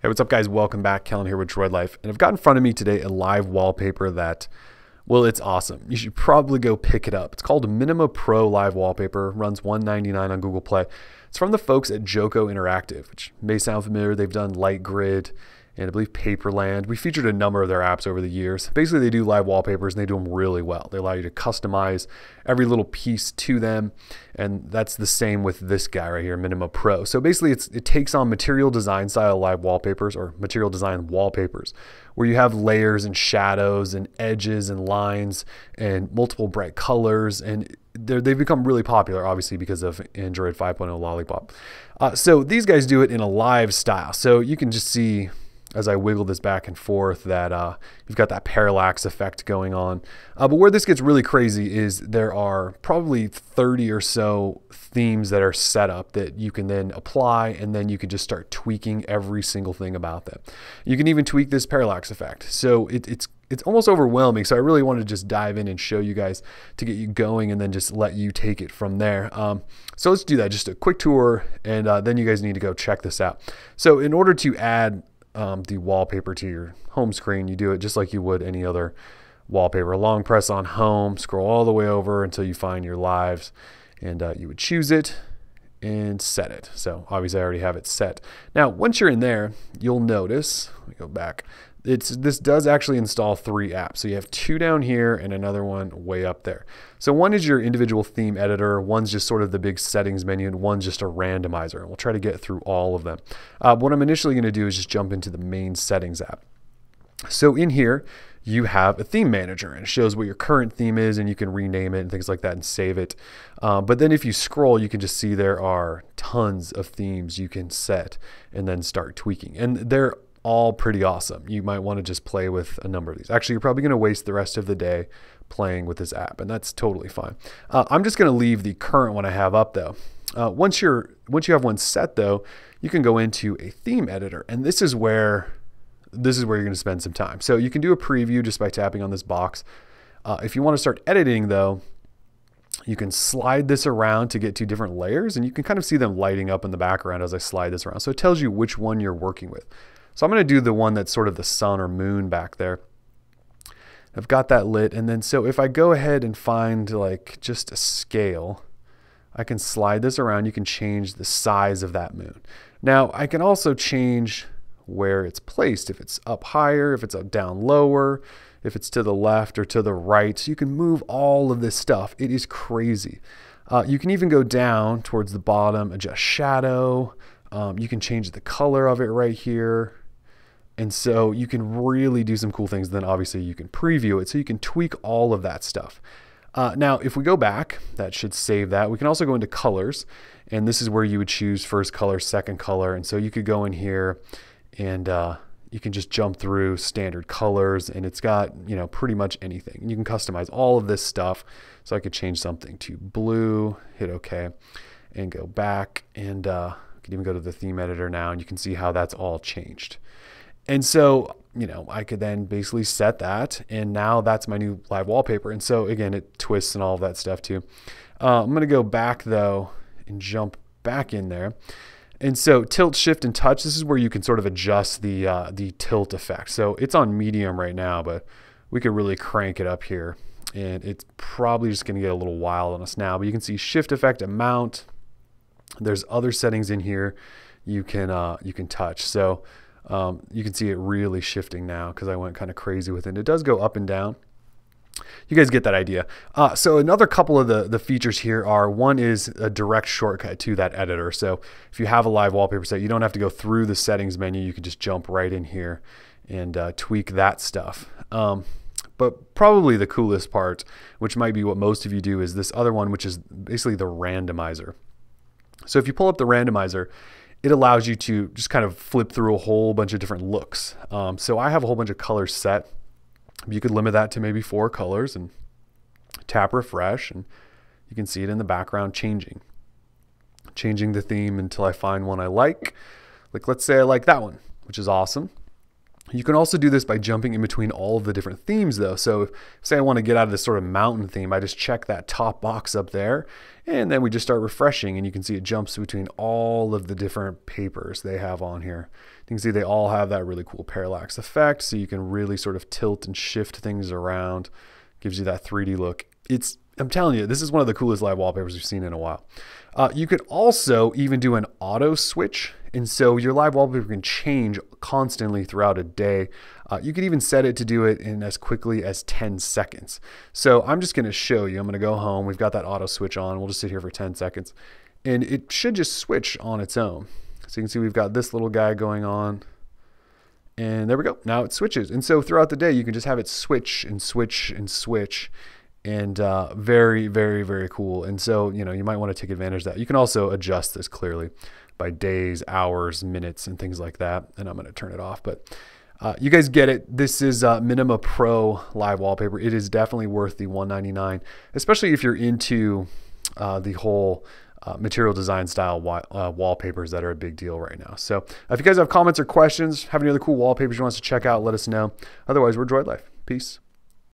Hey, what's up guys? Welcome back. Kellen here with Droid Life. And I've got in front of me today a live wallpaper that, well, it's awesome. You should probably go pick it up. It's called Minima Pro Live Wallpaper. Runs $1.99 on Google Play. It's from the folks at Joko Interactive, which may sound familiar. They've done Light Grid and I believe Paperland. We featured a number of their apps over the years. Basically, they do live wallpapers and they do them really well. They allow you to customize every little piece to them. And that's the same with this guy right here, Minima Pro. So basically, it takes on material design style live wallpapers or material design wallpapers, where you have layers and shadows and edges and lines and multiple bright colors. And they've become really popular, obviously, because of Android 5.0 Lollipop. So these guys do it in a live style. So you can just see, as I wiggle this back and forth, that you've got that parallax effect going on. But where this gets really crazy is there are probably 30 or so themes that are set up that you can then apply, and then you can just start tweaking every single thing about them. You can even tweak this parallax effect. So it's almost overwhelming. So I really wanted to just dive in and show you guys to get you going and then just let you take it from there. So let's do that. Just a quick tour, and then you guys need to go check this out. So in order to add the wallpaper to your home screen, you do it just like you would any other wallpaper. Long press on home, scroll all the way over until you find your lives, and you would choose it and set it. So obviously I already have it set. Now once you're in there, you'll notice, let me go back, this does actually install 3 apps. So you have 2 down here and another one way up there. So one is your individual theme editor, one's just sort of the big settings menu, and one's just a randomizer. And we'll try to get through all of them. What I'm initially going to do is just jump into the main settings app. So in here, you have a theme manager, and it shows what your current theme is, and you can rename it and things like that and save it. But then if you scroll, you can just see there are tons of themes you can set and then start tweaking. And they're all pretty awesome. You might want to just play with a number of these. Actually, you're probably going to waste the rest of the day playing with this app, and that's totally fine. I'm just going to leave the current one I have up though. Once you have one set though, you can go into a theme editor, and this is where you're going to spend some time. So you can do a preview just by tapping on this box. If you want to start editing though, you can slide this around to get to different layers, and you can kind of see them lighting up in the background as I slide this around. So it tells you which one you're working with. So I'm going to do the one that's sort of the sun or moon back there. I've got that lit, and then so if I go ahead and find like just a scale, I can slide this around. You can change the size of that moon. Now I can also change where it's placed, if it's up higher, if it's up down lower, if it's to the left or to the right. So you can move all of this stuff. It is crazy. You can even go down towards the bottom, adjust shadow. You can change the color of it right here. And so you can really do some cool things. Then obviously you can preview it, so you can tweak all of that stuff. Now, if we go back, that should save that. We can also go into colors, and this is where you would choose first color, second color. And so you could go in here and you can just jump through standard colors, and it's got, you know, pretty much anything. And you can customize all of this stuff. So I could change something to blue, hit OK, and go back, and you can even go to the theme editor now, and you can see how that's all changed. And so, you know, I could then basically set that, and now that's my new live wallpaper. And so again, it twists and all of that stuff too. I'm going to go back though and jump back in there. And so tilt, shift, and touch, this is where you can sort of adjust the tilt effect. So it's on medium right now, but we could really crank it up here, and it's probably just going to get a little wild on us now. But you can see shift effect, amount. There's other settings in here you can touch. So you can see it really shifting now because I went kind of crazy with it. It does go up and down. You guys get that idea. So another couple of the features here are, one is a direct shortcut to that editor. So if you have a live wallpaper set, you don't have to go through the settings menu. You can just jump right in here and tweak that stuff. But probably the coolest part, which might be what most of you do, is this other one, which is basically the randomizer. So if you pull up the randomizer, it allows you to just kind of flip through a whole bunch of different looks. So I have a whole bunch of colors set. You could limit that to maybe 4 colors and tap refresh, and you can see it in the background changing the theme until I find one I like. Like, let's say I like that one, which is awesome. You can also do this by jumping in between all of the different themes though. So say I want to get out of this sort of mountain theme, I just check that top box up there, and then we just start refreshing, and you can see it jumps between all of the different papers they have on here You can see they all have that really cool parallax effect, so you can really sort of tilt and shift things around. Gives you that 3D look. I'm telling you, this is one of the coolest live wallpapers we've seen in a while. You could also even do an auto switch, and so your live wallpaper can change constantly throughout a day. You could even set it to do it in as quickly as 10 seconds. So I'm just going to show you. I'm going to go home. We've got that auto switch on. We'll just sit here for 10 seconds, and it should just switch on its own. So you can see we've got this little guy going on. And there we go. Now it switches. And so throughout the day, you can just have it switch and switch and switch. And very, very, very cool. And so, you know, you might want to take advantage of that. You can also adjust this clearly by days, hours, minutes, and things like that. And I'm going to turn it off. But you guys get it. This is Minima Pro live wallpaper. It is definitely worth the $199, especially if you're into the whole material design style wallpapers that are a big deal right now. So if you guys have comments or questions, have any other cool wallpapers you want us to check out, let us know. Otherwise, we're Droid Life. Peace.